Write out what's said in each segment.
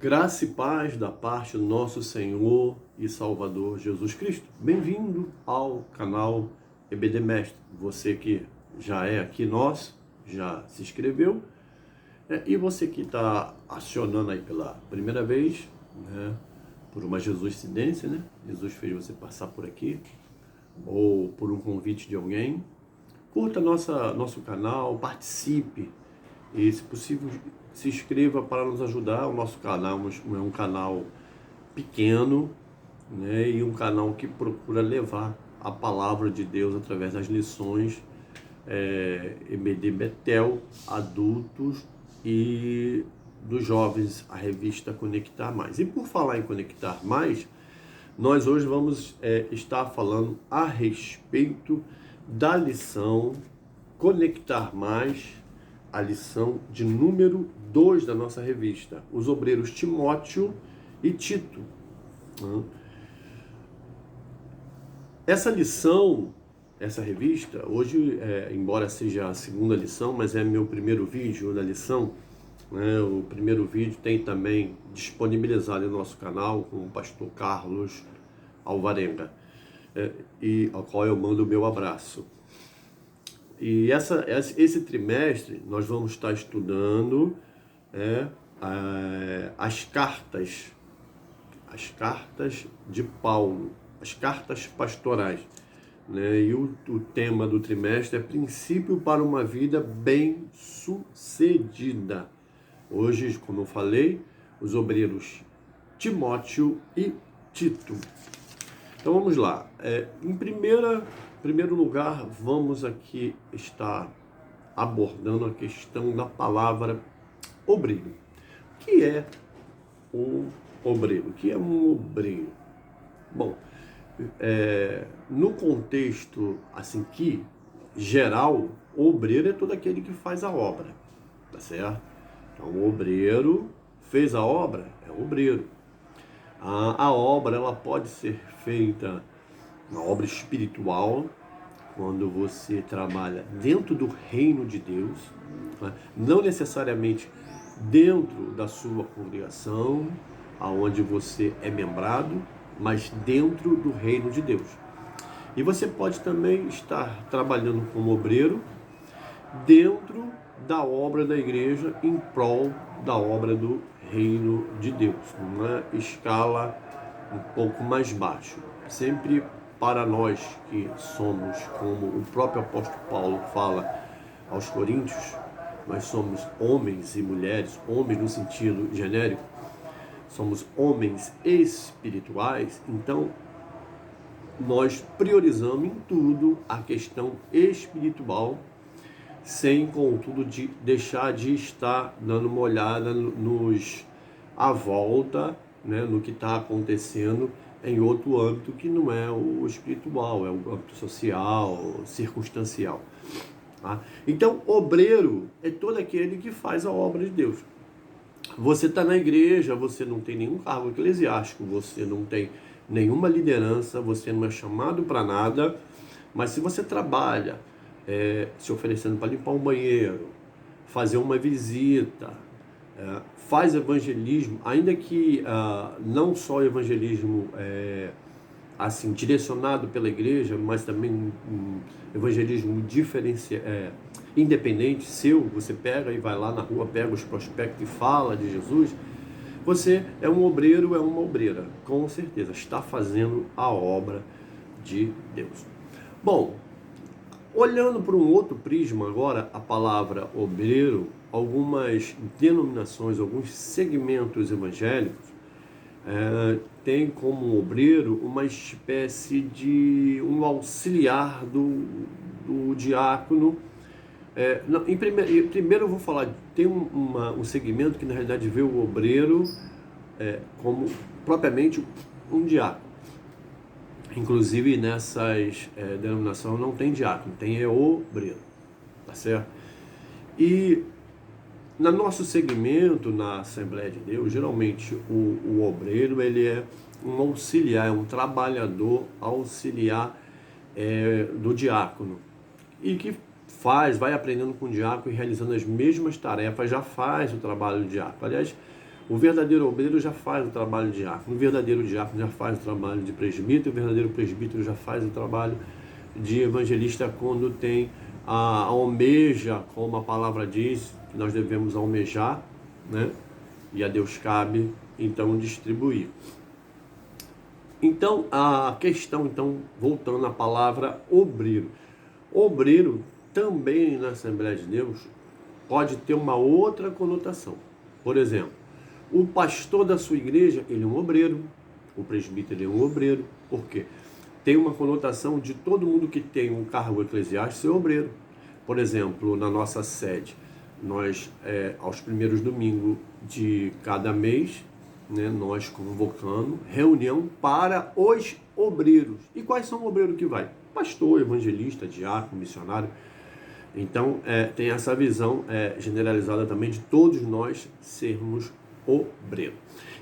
Graça e paz da parte do nosso Senhor e Salvador Jesus Cristo. Bem-vindo ao canal EBD Mestre. Você que já é aqui nosso, já se inscreveu, e você que está acionando aí pela primeira vez, né, por uma Jesuscidência, né? Jesus fez você passar por aqui, ou por um convite de alguém. Curta nosso canal, participe e, se possível, se inscreva para nos ajudar. O nosso canal é um canal pequeno, né, e um canal que procura levar a palavra de Deus através das lições EBD Betel, adultos e dos jovens, a revista Conectar Mais. E por falar em Conectar Mais, nós hoje vamos estar falando a respeito da lição Conectar Mais, a lição de número 2 da nossa revista, os obreiros Timóteo e Tito. Essa lição, essa revista, hoje, embora seja a segunda lição, mas é meu primeiro vídeo da lição, né? O primeiro vídeo tem também disponibilizado no nosso canal com o pastor Carlos Alvarenga, e ao qual eu mando o meu abraço. E esse trimestre nós vamos estar estudando as cartas de Paulo, as cartas pastorais, né? E o tema do trimestre é princípio para uma vida bem-sucedida. Hoje, como eu falei, os obreiros Timóteo e Tito. Então vamos lá. Em primeiro lugar, vamos aqui estar abordando a questão da palavra obreiro. O que é um obreiro? O que é um obreiro? Bom, no contexto assim que geral, o obreiro é todo aquele que faz a obra, tá certo? Então, o obreiro fez a obra, é obreiro. A obra, ela pode ser feita, uma obra espiritual, quando você trabalha dentro do reino de Deus, né? Não necessariamente dentro da sua congregação, aonde você é membrado, mas dentro do reino de Deus. E você pode também estar trabalhando como obreiro dentro da obra da igreja, em prol da obra do reino de Deus, numa escala um pouco mais baixa. Sempre para nós que somos, como o próprio apóstolo Paulo fala aos Coríntios, nós somos homens e mulheres, homens no sentido genérico, somos homens espirituais, então nós priorizamos em tudo a questão espiritual, sem, contudo, de deixar de estar dando uma olhada à volta, né, no que está acontecendo em outro âmbito que não é o espiritual, é o âmbito social, circunstancial. Tá? Então, obreiro é todo aquele que faz a obra de Deus. Você está na igreja, você não tem nenhum cargo eclesiástico, você não tem nenhuma liderança, você não é chamado para nada, mas se você trabalha se oferecendo para limpar um banheiro, fazer uma visita, faz evangelismo, ainda que não só evangelismo assim direcionado pela igreja, mas também um evangelismo independente seu, você pega e vai lá na rua, pega os prospectos e fala de Jesus, você é um obreiro, é uma obreira, com certeza, está fazendo a obra de Deus. Bom, olhando por um outro prisma agora, a palavra obreiro, algumas denominações, alguns segmentos evangélicos tem como obreiro uma espécie de um auxiliar do diácono. Primeiro eu vou falar, tem um segmento que na realidade vê o obreiro como propriamente um diácono. Inclusive nessas denominações não tem diácono, tem obreiro, tá certo? E no nosso segmento, na Assembleia de Deus, geralmente o obreiro ele é um auxiliar, é um trabalhador auxiliar do diácono, e que vai aprendendo com o diácono e realizando as mesmas tarefas, já faz o trabalho do diácono. Aliás, O verdadeiro obreiro já faz o trabalho de diácono, o verdadeiro diácono já faz o trabalho de presbítero, o verdadeiro presbítero já faz o trabalho de evangelista quando tem a almeja, como a palavra diz, que nós devemos almejar, né? E a Deus cabe, então, distribuir. Então, a questão, voltando à palavra obreiro. Obreiro, também na Assembleia de Deus, pode ter uma outra conotação. Por exemplo, o pastor da sua igreja, ele é um obreiro, o presbítero é um obreiro. Por quê? Tem uma conotação de todo mundo que tem um cargo eclesiástico ser obreiro. Por exemplo, na nossa sede, nós, aos primeiros domingos de cada mês, né, nós convocamos reunião para os obreiros. E quais são os obreiros que vai? Pastor, evangelista, diácono, missionário. Então, tem essa visão generalizada também de todos nós sermos obreiro.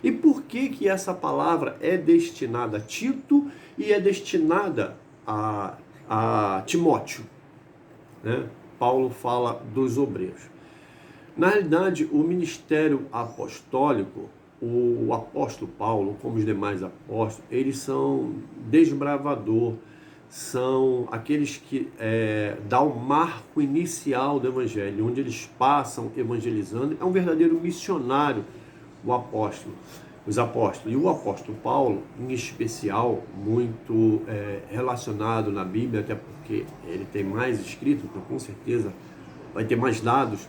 E por que essa palavra é destinada a Tito e é destinada a Timóteo? Né? Paulo fala dos obreiros. Na realidade, o ministério apostólico, o apóstolo Paulo, como os demais apóstolos, eles são desbravador, são aqueles que dão o marco inicial do evangelho, onde eles passam evangelizando. É um verdadeiro missionário, o apóstolo, os apóstolos. E o apóstolo Paulo, em especial, muito relacionado na Bíblia, até porque ele tem mais escrito, então com certeza vai ter mais dados.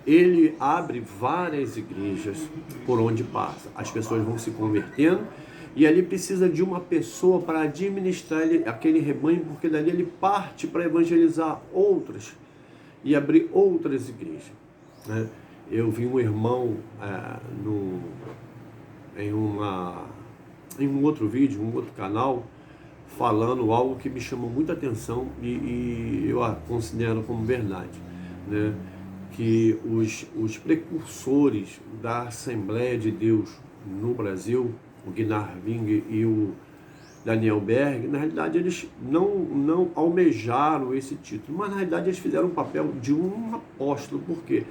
Ele abre várias igrejas por onde passa. As pessoas vão se convertendo e ali precisa de uma pessoa para administrar aquele rebanho, porque dali ele parte para evangelizar outras e abrir outras igrejas, né? Eu vi um irmão em um outro vídeo, um outro canal, falando algo que me chamou muita atenção e eu a considero como verdade, né? Que os precursores da Assembleia de Deus no Brasil, o Gunnar Wing e o Daniel Berg, na realidade eles não almejaram esse título, mas na realidade eles fizeram o papel de um apóstolo, porque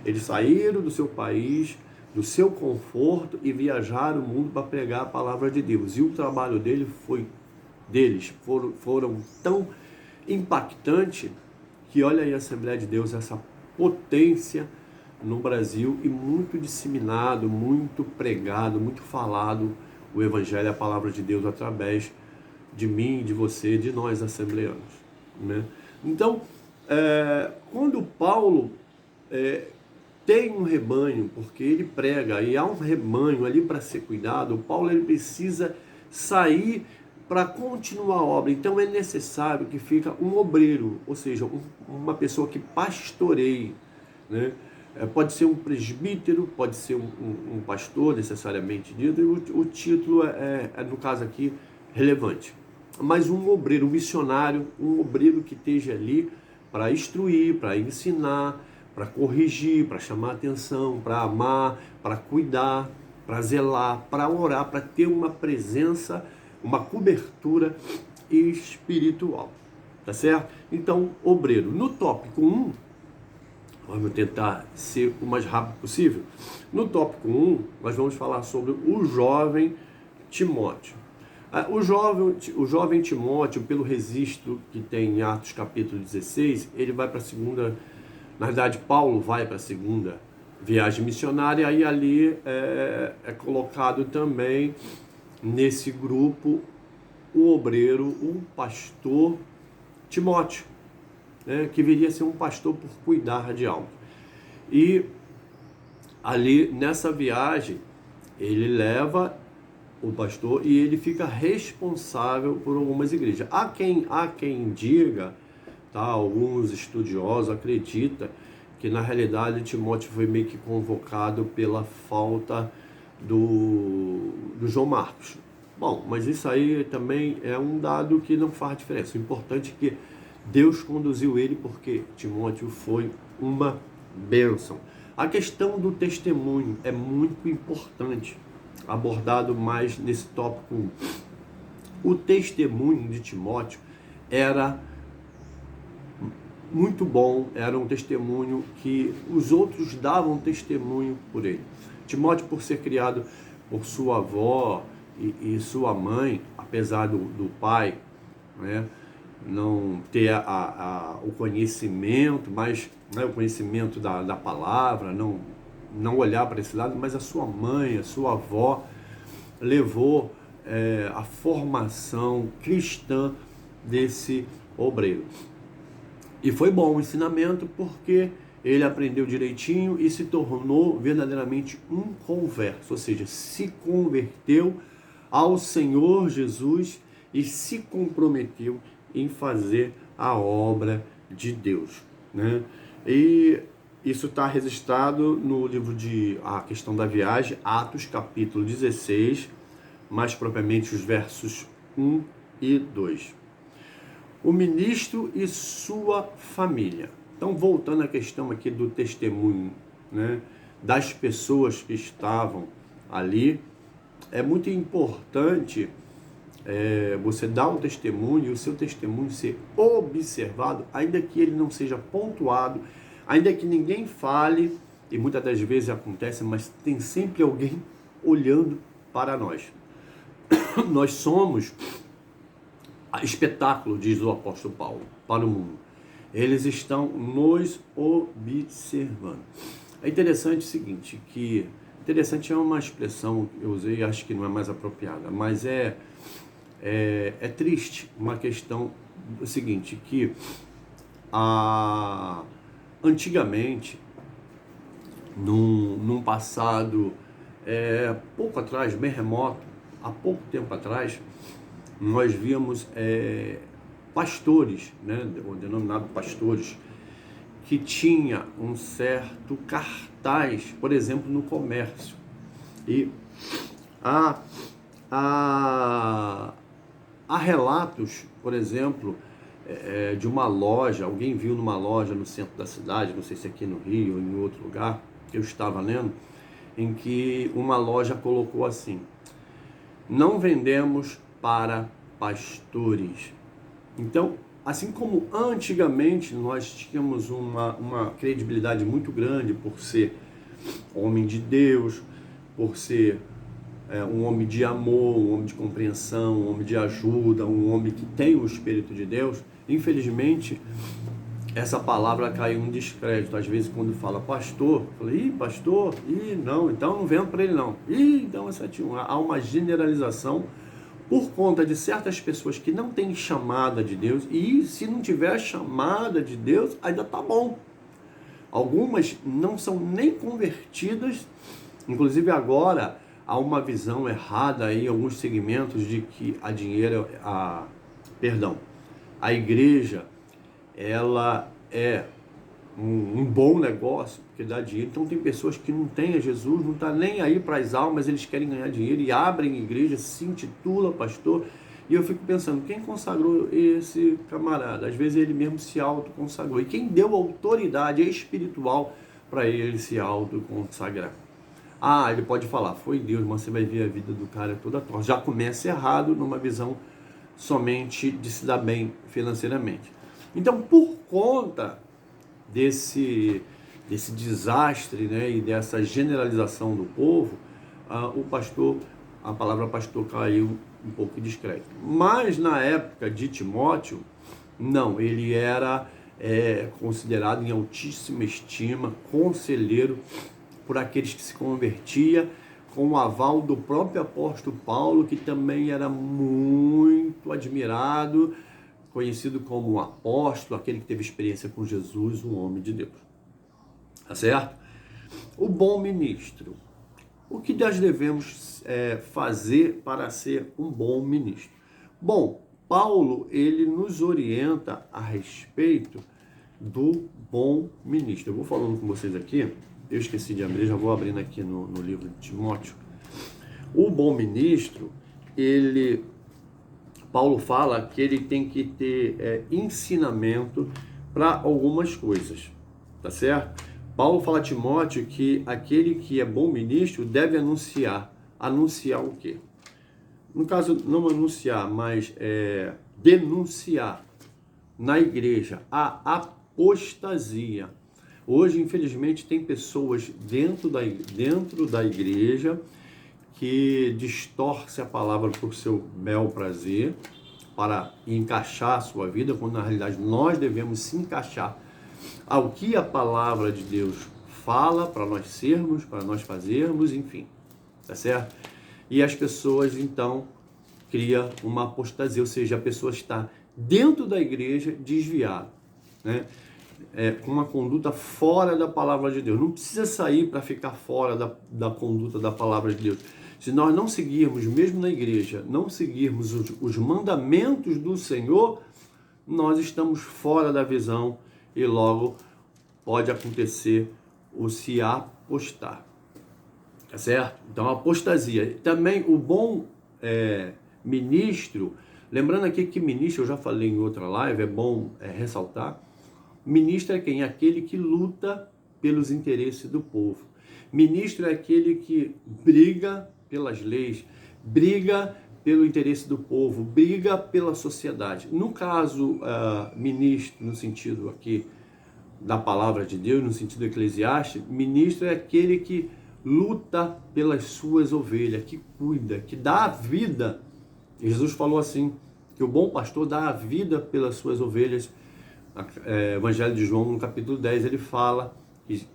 eles saíram do seu país, do seu conforto e viajaram o mundo para pregar a palavra de Deus. E o trabalho deles foram tão impactante que olha aí a Assembleia de Deus, essa potência no Brasil, e muito disseminado, muito pregado, muito falado o Evangelho, a palavra de Deus através de mim, de você, de nós assembleanos, né? Então, quando Paulo tem um rebanho, porque ele prega e há um rebanho ali para ser cuidado, Paulo ele precisa sair para continuar a obra. Então é necessário que fica um obreiro, ou seja, uma pessoa que pastoreie, né? Pode ser um presbítero, pode ser um pastor necessariamente dito, e o título no caso aqui, relevante. Mas um obreiro, um missionário, um obreiro que esteja ali para instruir, para ensinar, para corrigir, para chamar atenção, para amar, para cuidar, para zelar, para orar, para ter uma presença, uma cobertura espiritual, tá certo? Então, obreiro. No tópico 1, vamos tentar ser o mais rápido possível. No tópico 1, nós vamos falar sobre o jovem Timóteo. O jovem Timóteo, pelo registro que tem em Atos capítulo 16, ele vai para a segunda, na verdade Paulo vai para a segunda viagem missionária, e ali é colocado também nesse grupo o obreiro, o pastor Timóteo, né, que viria a ser um pastor por cuidar de algo. E ali nessa viagem ele leva o pastor e ele fica responsável por algumas igrejas. Há quem diga, tá, alguns estudiosos acreditam que na realidade Timóteo foi meio que convocado pela falta do João Marcos. Bom, mas isso aí também é um dado que não faz diferença. O importante é que Deus conduziu ele, porque Timóteo foi uma bênção. A questão do testemunho é muito importante, abordado mais nesse tópico 1. O testemunho de Timóteo era muito bom, era um testemunho que os outros davam testemunho por ele. Timóteo, por ser criado por sua avó e sua mãe, apesar do pai, né, não ter o conhecimento, mas o conhecimento da palavra, não olhar para esse lado, mas a sua mãe, a sua avó levou a formação cristã desse obreiro. E foi bom o ensinamento porque ele aprendeu direitinho e se tornou verdadeiramente um converso, ou seja, se converteu ao Senhor Jesus e se comprometeu em fazer a obra de Deus, né? E isso está registrado no livro de A Questão da Viagem, Atos capítulo 16, mais propriamente os versos 1 e 2. O ministro e sua família. Então, voltando à questão aqui do testemunho, né, das pessoas que estavam ali, é muito importante você dar um testemunho e o seu testemunho ser observado, ainda que ele não seja pontuado, ainda que ninguém fale, e muitas das vezes acontece, mas tem sempre alguém olhando para nós. Nós somos espetáculo, diz o apóstolo Paulo, para o mundo. Eles estão nos observando. É interessante o seguinte, que interessante é uma expressão que eu usei, acho que não é mais apropriada, mas é triste uma questão do seguinte, que antigamente, num passado pouco atrás, bem remoto, há pouco tempo atrás, nós víamos pastores, né, denominados pastores, que tinha um certo cartaz, por exemplo, no comércio. E há relatos, por exemplo, de uma loja, alguém viu numa loja no centro da cidade, não sei se aqui no Rio ou em outro lugar, que eu estava lendo, em que uma loja colocou assim: não vendemos para pastores. Então, assim como antigamente nós tínhamos uma credibilidade muito grande por ser homem de Deus, por ser um homem de amor, um homem de compreensão, um homem de ajuda, um homem que tem o Espírito de Deus, infelizmente essa palavra caiu em descrédito. Às vezes quando fala pastor, eu falo, pastor, não, então não vendo para ele não. Então há uma generalização por conta de certas pessoas que não têm chamada de Deus, e se não tiver chamada de Deus, ainda tá bom. Algumas não são nem convertidas, inclusive agora há uma visão errada em alguns segmentos de que a igreja, ela é um bom negócio, porque dá dinheiro. Então tem pessoas que não têm a Jesus, não está nem aí para as almas, eles querem ganhar dinheiro e abrem igreja, se intitula pastor. E eu fico pensando, quem consagrou esse camarada? Às vezes ele mesmo se autoconsagrou. E quem deu autoridade espiritual para ele se autoconsagrar? Ele pode falar, foi Deus, mas você vai ver a vida do cara toda torta. Já começa errado numa visão somente de se dar bem financeiramente. Então, por conta desse desastre, né, e dessa generalização do povo, a palavra pastor caiu um pouco discreto. Mas na época de Timóteo, não, ele era considerado em altíssima estima, conselheiro por aqueles que se convertia, com o aval do próprio apóstolo Paulo, que também era muito admirado, conhecido como um apóstolo, aquele que teve experiência com Jesus, um homem de Deus. Tá certo? O bom ministro. O que nós devemos fazer para ser um bom ministro? Bom, Paulo, ele nos orienta a respeito do bom ministro. Eu vou falando com vocês aqui, eu esqueci de abrir, já vou abrindo aqui no livro de Timóteo. O bom ministro, Paulo fala que ele tem que ter ensinamento para algumas coisas, tá certo? Paulo fala a Timóteo que aquele que é bom ministro deve anunciar. Anunciar o quê? No caso, não anunciar, mas denunciar na igreja a apostasia. Hoje, infelizmente, tem pessoas dentro da igreja que distorce a palavra por seu bel prazer, para encaixar a sua vida, quando na realidade nós devemos se encaixar ao que a palavra de Deus fala para nós sermos, para nós fazermos, enfim, tá certo? E as pessoas então criam uma apostasia, ou seja, a pessoa está dentro da igreja desviada, né? Com uma conduta fora da palavra de Deus. Não precisa sair para ficar fora da conduta da palavra de Deus. Se nós não seguirmos, mesmo na igreja, não seguirmos os mandamentos do Senhor, nós estamos fora da visão e logo pode acontecer o se apostar. Tá certo? Então, a apostasia. Também o bom ministro, lembrando aqui que ministro, eu já falei em outra live, é bom ressaltar, ministro é quem? Aquele que luta pelos interesses do povo. Ministro é aquele que briga pelas leis, briga pelo interesse do povo, briga pela sociedade. No caso, ministro, no sentido aqui da palavra de Deus, no sentido eclesiástico, ministro é aquele que luta pelas suas ovelhas, que cuida, que dá a vida. Jesus falou assim, que o bom pastor dá a vida pelas suas ovelhas. Evangelho de João, no capítulo 10, ele fala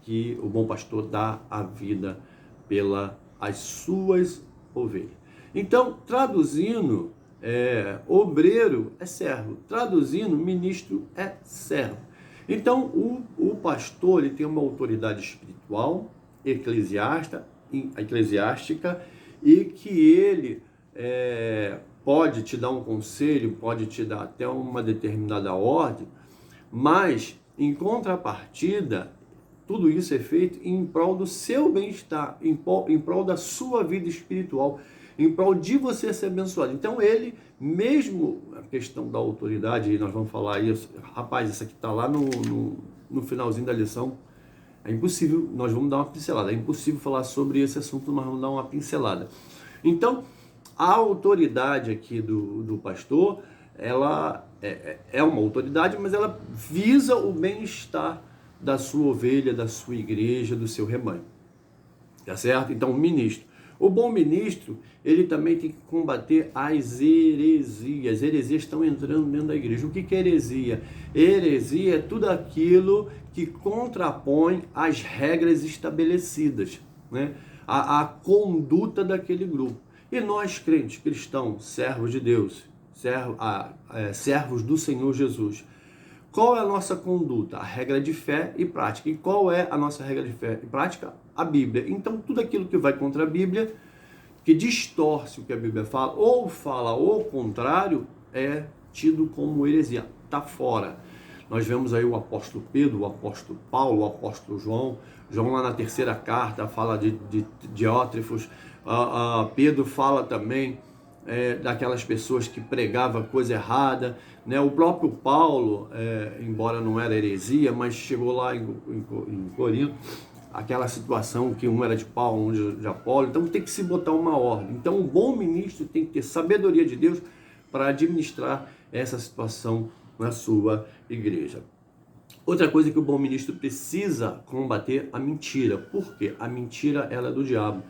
que o bom pastor dá a vida pelas suas ovelhas. Então, traduzindo, obreiro é servo. Traduzindo, ministro é servo. Então, o pastor ele tem uma autoridade espiritual, eclesiástica, e que ele pode te dar um conselho, pode te dar até uma determinada ordem, mas, em contrapartida, tudo isso é feito em prol do seu bem-estar, em prol da sua vida espiritual, em prol de você ser abençoado. Então ele, mesmo a questão da autoridade, nós vamos falar isso, rapaz, isso aqui está lá no finalzinho da lição, é impossível, nós vamos dar uma pincelada, é impossível falar sobre esse assunto, mas vamos dar uma pincelada. Então, a autoridade aqui do pastor, ela é uma autoridade, mas ela visa o bem-estar da sua ovelha, da sua igreja, do seu rebanho. Tá certo? Então, o ministro. O bom ministro, ele também tem que combater as heresias. As heresias estão entrando dentro da igreja. O que é heresia? Heresia é tudo aquilo que contrapõe as regras estabelecidas, né? A conduta daquele grupo. E nós, crentes, cristãos, servos de Deus, servos do Senhor Jesus, qual é a nossa conduta? A regra de fé e prática. E qual é a nossa regra de fé e prática? A Bíblia. Então, tudo aquilo que vai contra a Bíblia, que distorce o que a Bíblia fala o contrário, é tido como heresia. Está fora. Nós vemos aí o apóstolo Pedro, o apóstolo Paulo, o apóstolo João. João lá na terceira carta fala de Diótrefos. Pedro fala também daquelas pessoas que pregavam coisa errada, né? O próprio Paulo, embora não era heresia, mas chegou lá em Corinto, aquela situação que um era de Paulo, um de Apolo, então tem que se botar uma ordem. Então o bom ministro tem que ter sabedoria de Deus para administrar essa situação na sua igreja. Outra coisa que o bom ministro precisa combater, a mentira. Por quê? A mentira ela é do diabo.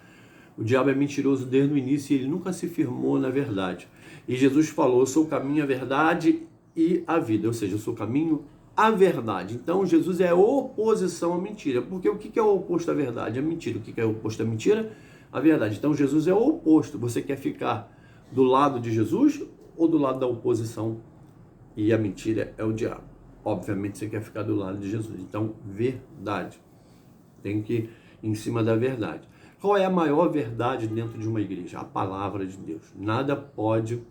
O diabo é mentiroso desde o início e ele nunca se firmou na verdade. E Jesus falou, eu sou o caminho, a verdade e a vida. Ou seja, eu sou o caminho, a verdade. Então, Jesus é oposição à mentira. Porque o que é o oposto à verdade? A mentira. O que é o oposto à mentira? A verdade. Então, Jesus é o oposto. Você quer ficar do lado de Jesus ou do lado da oposição? E a mentira é o diabo. Obviamente, você quer ficar do lado de Jesus. Então, verdade. Tem que ir em cima da verdade. Qual é a maior verdade dentro de uma igreja? A palavra de Deus. Nada pode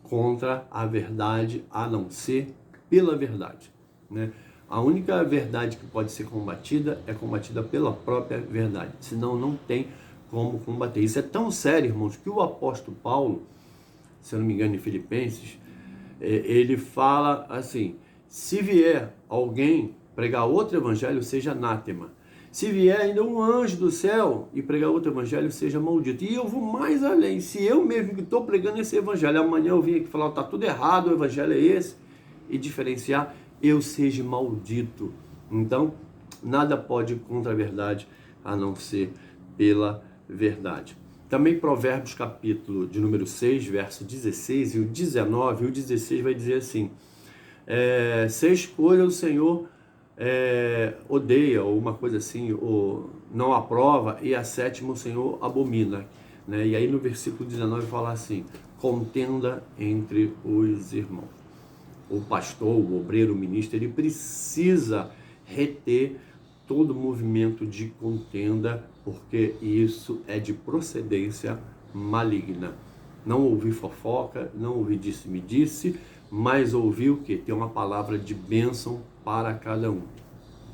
contra a verdade a não ser pela verdade, né? A única verdade que pode ser combatida é combatida pela própria verdade. Senão não tem como combater. Isso é tão sério, irmãos, que o apóstolo Paulo, se eu não me engano, em Filipenses, ele fala assim, se vier alguém pregar outro evangelho, seja anátema. Se vier ainda um anjo do céu e pregar outro evangelho, seja maldito. E eu vou mais além. Se eu mesmo que estou pregando esse evangelho, amanhã eu vim aqui falar, está tudo errado, o evangelho é esse, e diferenciar, eu seja maldito. Então, nada pode ir contra a verdade, a não ser pela verdade. Também Provérbios capítulo de número 6, verso 16 e o 19, o 16 vai dizer assim, 6 coisas o Senhor odeia, ou uma coisa assim, ou não aprova, e a 7ª o Senhor abomina. Né? E aí no versículo 19 fala assim, contenda entre os irmãos. O pastor, o obreiro, o ministro, ele precisa reter todo movimento de contenda, porque isso é de procedência maligna. Não ouvir fofoca, não ouvir disse-me-disse, mas ouvir o quê? Ter uma palavra de bênção para cada um.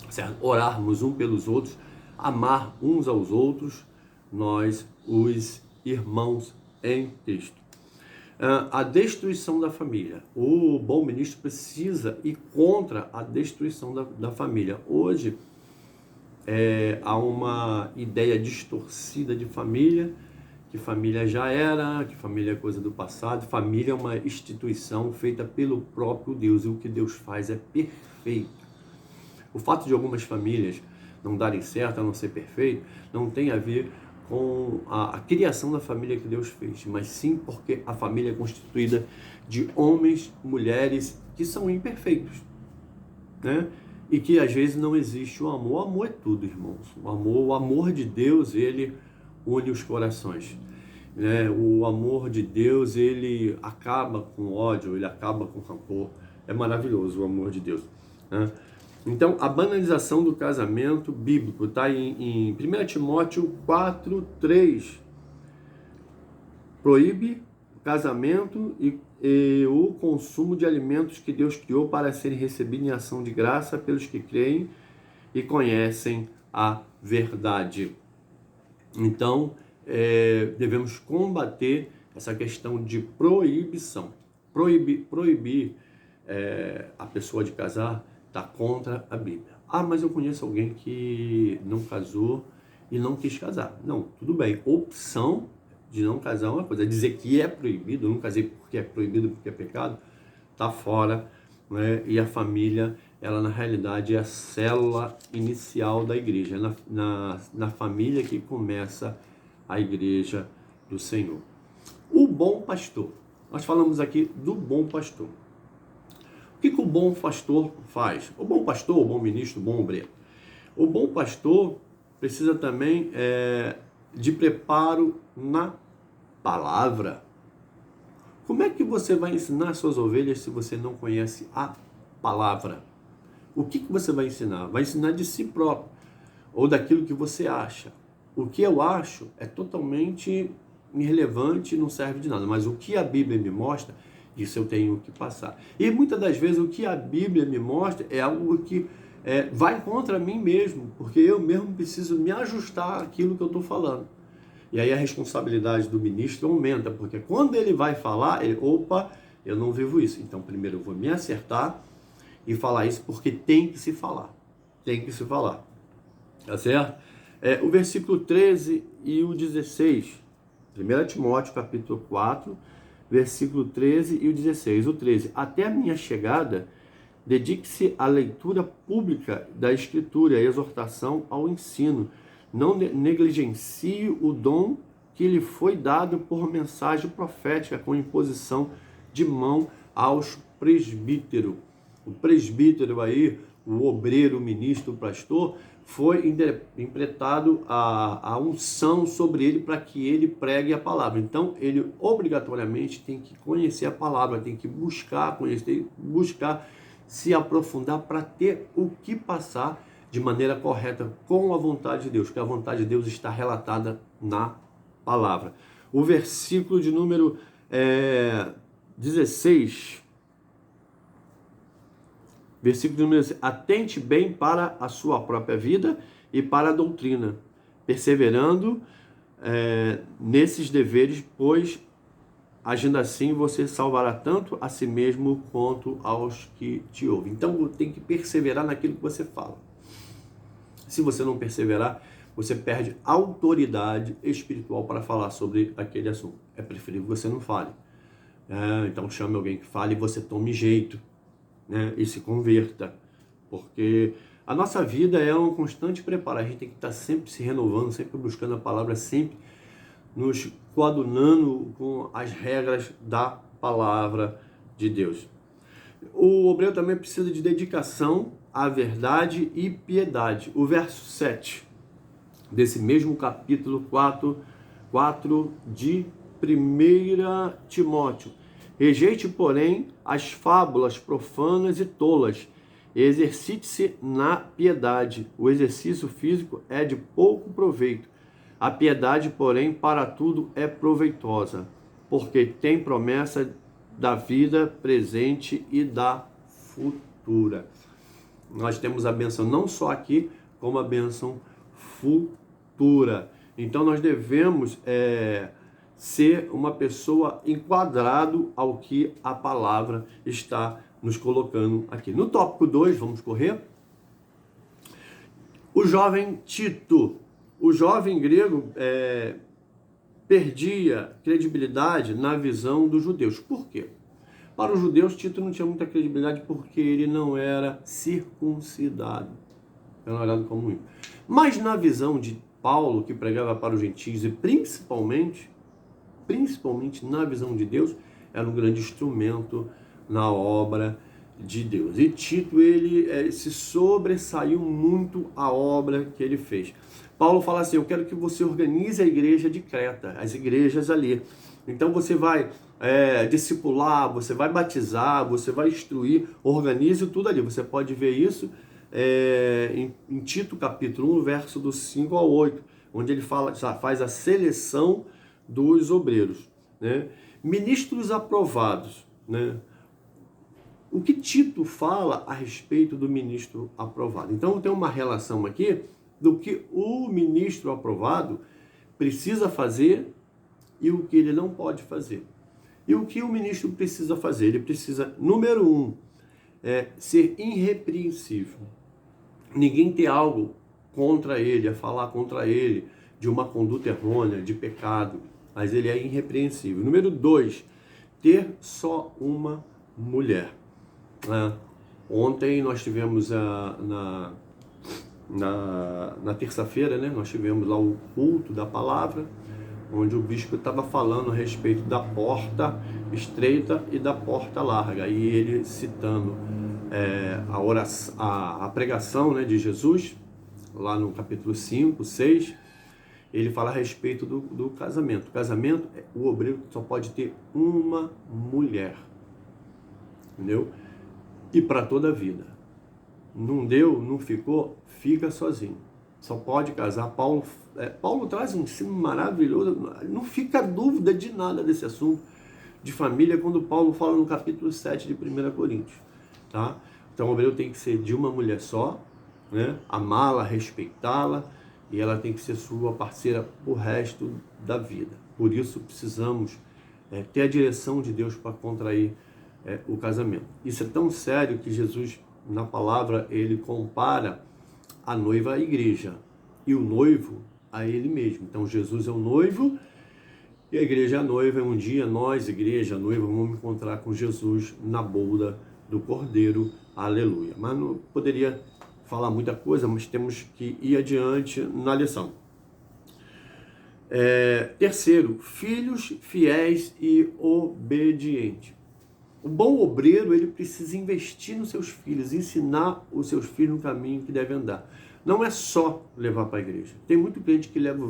Certo? Orarmos uns pelos outros, amar uns aos outros, nós, os irmãos em Cristo. A destruição da família. O bom ministro precisa ir contra a destruição da família. Hoje, há uma ideia distorcida de família, que família já era, que família é coisa do passado. Família é uma instituição feita pelo próprio Deus, e o que Deus faz é perfeito. O fato de algumas famílias não darem certo, a não ser perfeito, não tem a ver com a criação da família que Deus fez, mas sim porque a família é constituída de homens, mulheres que são imperfeitos, né? E que às vezes não existe o amor. O amor é tudo, irmãos. O amor de Deus, ele une os corações, né? O amor de Deus, ele acaba com ódio, ele acaba com rancor. É maravilhoso o amor de Deus, né? Então, a banalização do casamento bíblico está em 1 Timóteo 4:3. Proíbe o casamento e o consumo de alimentos que Deus criou para serem recebidos em ação de graça pelos que creem e conhecem a verdade. Então, devemos combater essa questão de proibição. Proibir a pessoa de casar está contra a Bíblia. Ah, mas eu conheço alguém que não casou e não quis casar. Não, tudo bem. Opção de não casar é uma coisa. Dizer que é proibido, eu não casei porque é proibido, porque é pecado, está fora, né? E a família, ela na realidade é a célula inicial da igreja. É na família que começa a igreja do Senhor. O bom pastor. Nós falamos aqui do bom pastor. O que o bom pastor faz? O bom pastor, o bom ministro, o bom obreiro. O bom pastor precisa também de preparo na palavra. Como é que você vai ensinar suas ovelhas se você não conhece a palavra? O que você vai ensinar? Vai ensinar de si próprio ou daquilo que você acha. O que eu acho é totalmente irrelevante, não serve de nada, mas o que a Bíblia me mostra, isso eu tenho que passar. E muitas das vezes o que a Bíblia me mostra é algo que vai contra mim mesmo, porque eu mesmo preciso me ajustar àquilo que eu estou falando. E aí a responsabilidade do ministro aumenta, porque quando ele vai falar, eu não vivo isso. Então primeiro eu vou me acertar e falar isso, porque tem que se falar. Tem que se falar. Tá certo? O versículo 13 e o 16. 1 Timóteo capítulo 4, versículo 13 e o 16. O 13. Até a minha chegada, dedique-se à leitura pública da Escritura, à exortação, ao ensino. Não negligencie o dom que lhe foi dado por mensagem profética, com imposição de mão aos presbíteros. O presbítero aí, o obreiro, o ministro, o pastor, foi interpretado a unção sobre ele para que ele pregue a palavra. Então, ele obrigatoriamente tem que conhecer a palavra, tem que buscar conhecer, buscar se aprofundar para ter o que passar de maneira correta com a vontade de Deus, porque a vontade de Deus está relatada na palavra. O versículo de número 16... Versículo número 16. Atente bem para a sua própria vida e para a doutrina, perseverando nesses deveres, pois agindo assim você salvará tanto a si mesmo quanto aos que te ouvem. Então tem que perseverar naquilo que você fala. Se você não perseverar, você perde autoridade espiritual para falar sobre aquele assunto. É preferível que você não fale. Então chame alguém que fale e você tome jeito. né, e se converta, porque a nossa vida é um constante preparo, a gente tem que estar sempre se renovando, sempre buscando a palavra, sempre nos coadunando com as regras da palavra de Deus. O obreiro também precisa de dedicação à verdade e piedade. O verso 7 desse mesmo capítulo 4 de 1 Timóteo. Rejeite, porém, as fábulas profanas e tolas. Exercite-se na piedade. O exercício físico é de pouco proveito. A piedade, porém, para tudo é proveitosa, porque tem promessa da vida presente e da futura. Nós temos a bênção não só aqui, como a bênção futura. Então nós devemos ser uma pessoa enquadrado ao que a palavra está nos colocando aqui. No tópico 2, vamos correr. O jovem Tito. O jovem grego perdia credibilidade na visão dos judeus. Por quê? Para os judeus, Tito não tinha muita credibilidade porque ele não era circuncidado. Era olhado como ímpio. Mas na visão de Paulo, que pregava para os gentios, e principalmente na visão de Deus, era um grande instrumento na obra de Deus. E Tito, ele se sobressaiu muito a obra que ele fez. Paulo fala assim: eu quero que você organize a igreja de Creta, as igrejas ali. Então você vai discipular, você vai batizar, você vai instruir, organize tudo ali. Você pode ver isso em Tito capítulo 1, verso do 5 ao 8, onde ele faz a seleção dos obreiros, né? Ministros aprovados, né? O que Tito fala a respeito do ministro aprovado? Então tem uma relação aqui do que o ministro aprovado precisa fazer e o que ele não pode fazer. E o que o ministro precisa fazer? Ele precisa, número 1, ser irrepreensível. Ninguém ter algo contra ele, a falar contra ele, de uma conduta errônea, de pecado, mas ele é irrepreensível. Número 2, ter só uma mulher. Ontem nós tivemos na terça-feira, né, nós tivemos lá o culto da palavra, onde o bispo estava falando a respeito da porta estreita e da porta larga, e ele citando a pregação, né, de Jesus, lá no capítulo 5, 6, ele fala a respeito do casamento. O casamento, o obreiro só pode ter uma mulher, entendeu? E para toda a vida. Não deu, não ficou, fica sozinho. Só pode casar. Paulo traz um ensino maravilhoso, não fica dúvida de nada desse assunto de família quando Paulo fala no capítulo 7 de 1 Coríntios. Tá? Então o obreiro tem que ser de uma mulher só, né? Amá-la, respeitá-la, e ela tem que ser sua parceira o resto da vida. Por isso precisamos ter a direção de Deus para contrair o casamento. Isso é tão sério que Jesus, na palavra, ele compara a noiva à igreja e o noivo a ele mesmo. Então Jesus é o noivo e a igreja é a noiva. Um dia nós, igreja, noiva, vamos encontrar com Jesus na boda do Cordeiro. Aleluia. Mas não poderia falar muita coisa, mas temos que ir adiante na lição. Terceiro, filhos fiéis e obedientes. O bom obreiro, ele precisa investir nos seus filhos, ensinar os seus filhos no caminho que deve andar. Não é só levar para a igreja. Tem muito crente que leva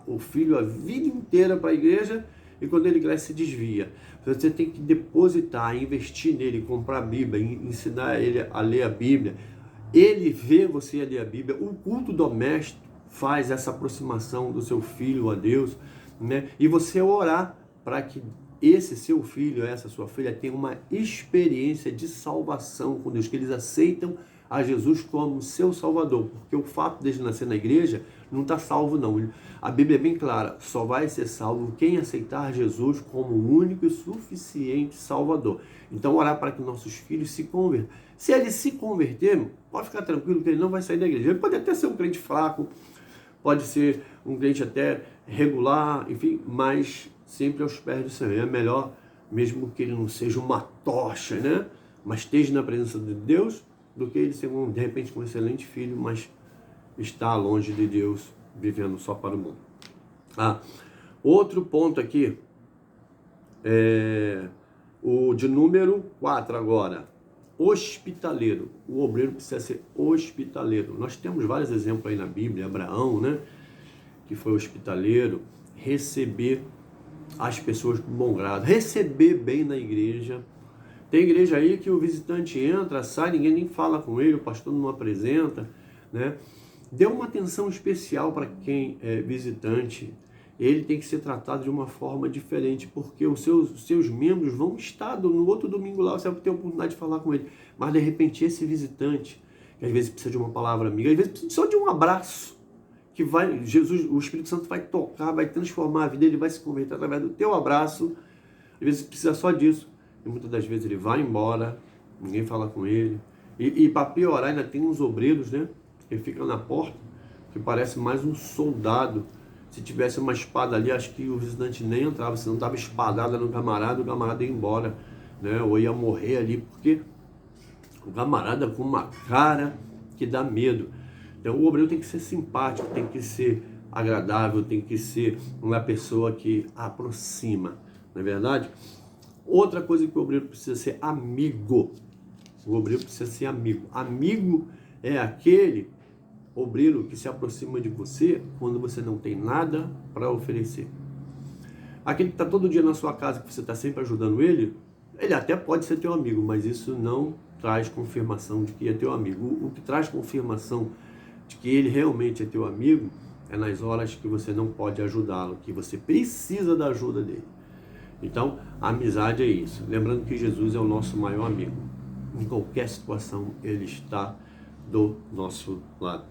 o filho a vida inteira para a igreja e quando ele cresce se desvia. Você tem que depositar, investir nele, comprar a Bíblia, ensinar ele a ler a Bíblia. Ele vê você a ler a Bíblia. O culto doméstico faz essa aproximação do seu filho a Deus, né? E você orar para que esse seu filho, essa sua filha, tenha uma experiência de salvação com Deus, que eles aceitam a Jesus como seu Salvador, porque o fato de ele nascer na igreja não está salvo não. A Bíblia é bem clara, só vai ser salvo quem aceitar Jesus como o único e suficiente Salvador. Então orar para que nossos filhos se convertam. Se eles se converterem, pode ficar tranquilo que ele não vai sair da igreja. Ele pode até ser um crente fraco, pode ser um crente até regular, enfim, mas sempre aos pés do Senhor. É melhor, mesmo que ele não seja uma tocha, né? mas esteja na presença de Deus, do que ele ser, de repente, um excelente filho, mas está longe de Deus, vivendo só para o mundo. Outro ponto aqui, o de número 4 agora, hospitaleiro. O obreiro precisa ser hospitaleiro. Nós temos vários exemplos aí na Bíblia, Abraão, né, que foi hospitaleiro, receber as pessoas com bom grado, receber bem na igreja. Tem igreja aí que o visitante entra, sai, ninguém nem fala com ele, o pastor não apresenta, né? Dê uma atenção especial para quem é visitante. Ele tem que ser tratado de uma forma diferente, porque os seus membros vão estar no outro domingo lá, você vai ter a oportunidade de falar com ele. Mas de repente esse visitante, que às vezes precisa de uma palavra amiga, às vezes precisa só de um abraço, que vai, Jesus, o Espírito Santo vai tocar, vai transformar a vida, ele vai se converter através do teu abraço. Às vezes precisa só disso. E muitas das vezes ele vai embora, ninguém fala com ele. E para piorar, ainda tem uns obreiros, né, que ficam na porta, que parece mais um soldado. Se tivesse uma espada ali, acho que o visitante nem entrava, se não estava espadada no camarada, o camarada ia embora, né, ou ia morrer ali, porque o camarada com uma cara que dá medo. Então o obreiro tem que ser simpático, tem que ser agradável, tem que ser uma pessoa que aproxima, não é verdade? Outra coisa que o obreiro precisa ser amigo. O obreiro precisa ser amigo. Amigo é aquele obreiro que se aproxima de você quando você não tem nada para oferecer. Aquele que está todo dia na sua casa, que você está sempre ajudando ele até pode ser teu amigo, mas isso não traz confirmação de que é teu amigo. O que traz confirmação de que ele realmente é teu amigo é nas horas que você não pode ajudá-lo, que você precisa da ajuda dele. Então, a amizade é isso. Lembrando que Jesus é o nosso maior amigo. Em qualquer situação, ele está do nosso lado.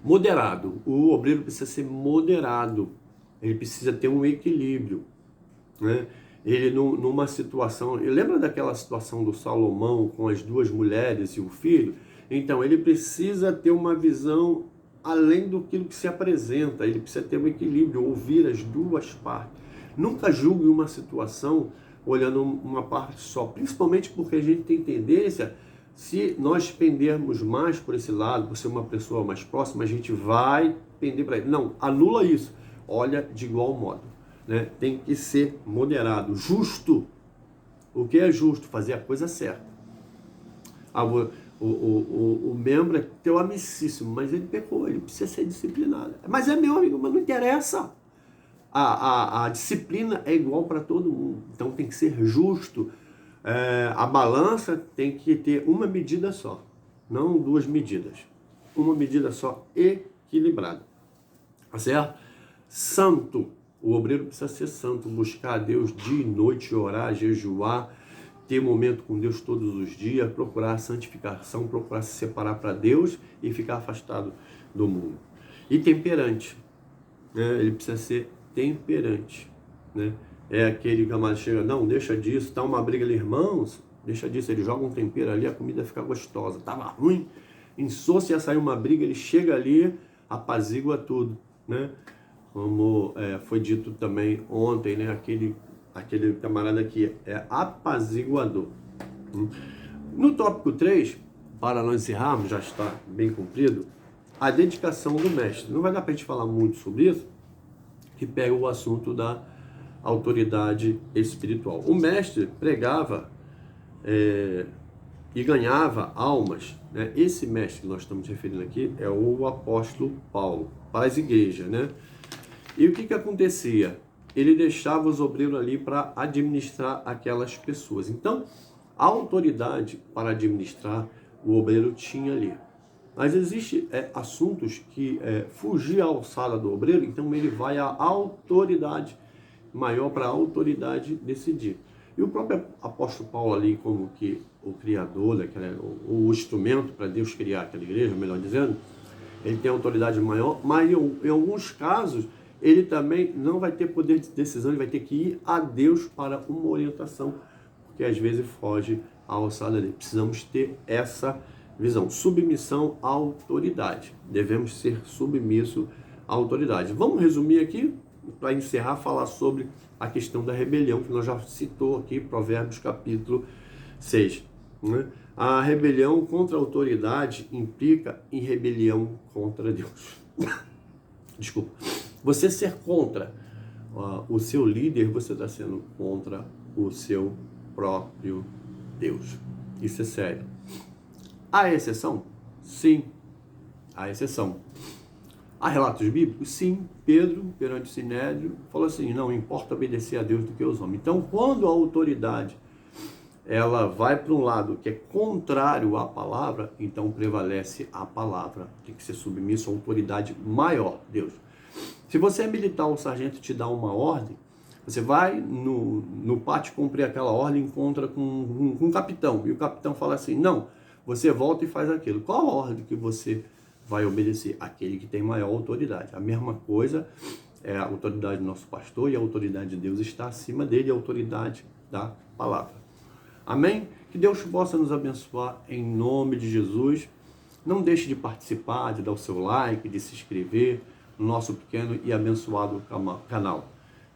Moderado. O obreiro precisa ser moderado. Ele precisa ter um equilíbrio, né? Ele numa situação... Lembra daquela situação do Salomão com as duas mulheres e o filho? Então, ele precisa ter uma visão além do que se apresenta. Ele precisa ter um equilíbrio, ouvir as duas partes. Nunca julgue uma situação olhando uma parte só, principalmente porque a gente tem tendência, se nós pendermos mais por esse lado, por ser uma pessoa mais próxima, a gente vai pender para ele. Não, anula isso. Olha de igual modo, né? Tem que ser moderado, justo. O que é justo? Fazer a coisa certa. O membro é teu amicíssimo, mas ele pecou, ele precisa ser disciplinado. Mas é meu amigo, mas não interessa. A disciplina é igual para todo mundo, então tem que ser justo. A balança tem que ter uma medida só, não duas medidas. Uma medida só, equilibrada. Tá certo? Santo. O obreiro precisa ser santo, buscar a Deus dia e noite, orar, jejuar, ter momento com Deus todos os dias, procurar a santificação, procurar se separar para Deus e ficar afastado do mundo. E temperante, né? Ele precisa ser temperante, né? É aquele camarada que chega, não, deixa disso, tá uma briga ali, irmãos, deixa disso, ele joga um tempero ali, a comida fica gostosa, tava ruim, insosso, ia sair uma briga, ele chega ali, apazigua tudo, né? Como foi dito também ontem, né? Aquele camarada aqui é apaziguador. No tópico 3, para nós encerrarmos, já está bem cumprido, a dedicação do mestre. Não vai dar para a gente falar muito sobre isso, que pega o assunto da autoridade espiritual. O mestre pregava e ganhava almas, né? Esse mestre que nós estamos referindo aqui é o apóstolo Paulo, para as igrejas, né? E o que acontecia? Ele deixava os obreiros ali para administrar aquelas pessoas. Então, a autoridade para administrar o obreiro tinha ali. Mas existem assuntos que fugir à alçada do obreiro, então ele vai à autoridade maior para a autoridade decidir. E o próprio apóstolo Paulo ali, como que o criador, o instrumento para Deus criar aquela igreja, melhor dizendo, ele tem autoridade maior, mas em alguns casos ele também não vai ter poder de decisão, ele vai ter que ir a Deus para uma orientação, porque às vezes foge à alçada dele. Precisamos ter essa visão, submissão à autoridade. Devemos ser submissos à autoridade. Vamos resumir aqui, para encerrar, falar sobre a questão da rebelião, que nós já citou aqui, Provérbios capítulo 6. né? A rebelião contra a autoridade implica em rebelião contra Deus. Desculpa. Você ser contra o seu líder, você está sendo contra o seu próprio Deus. Isso é sério. Há exceção? Sim, há exceção. Há relatos bíblicos? Sim. Pedro, perante o Sinédrio, falou assim, não importa obedecer a Deus do que aos homens. Então, quando a autoridade ela vai para um lado que é contrário à palavra, então prevalece a palavra. Tem que ser submisso à autoridade maior, Deus. Se você é militar, o sargento te dá uma ordem, você vai no pátio cumprir aquela ordem, encontra com um capitão, e o capitão fala assim, não, você volta e faz aquilo. Qual a ordem que você vai obedecer? Aquele que tem maior autoridade. A mesma coisa é a autoridade do nosso pastor, e a autoridade de Deus está acima dele, a autoridade da palavra. Amém? Que Deus possa nos abençoar em nome de Jesus. Não deixe de participar, de dar o seu like, de se inscrever no nosso pequeno e abençoado canal.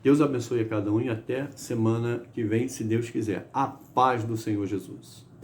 Deus abençoe a cada um e até semana que vem, se Deus quiser. A paz do Senhor Jesus.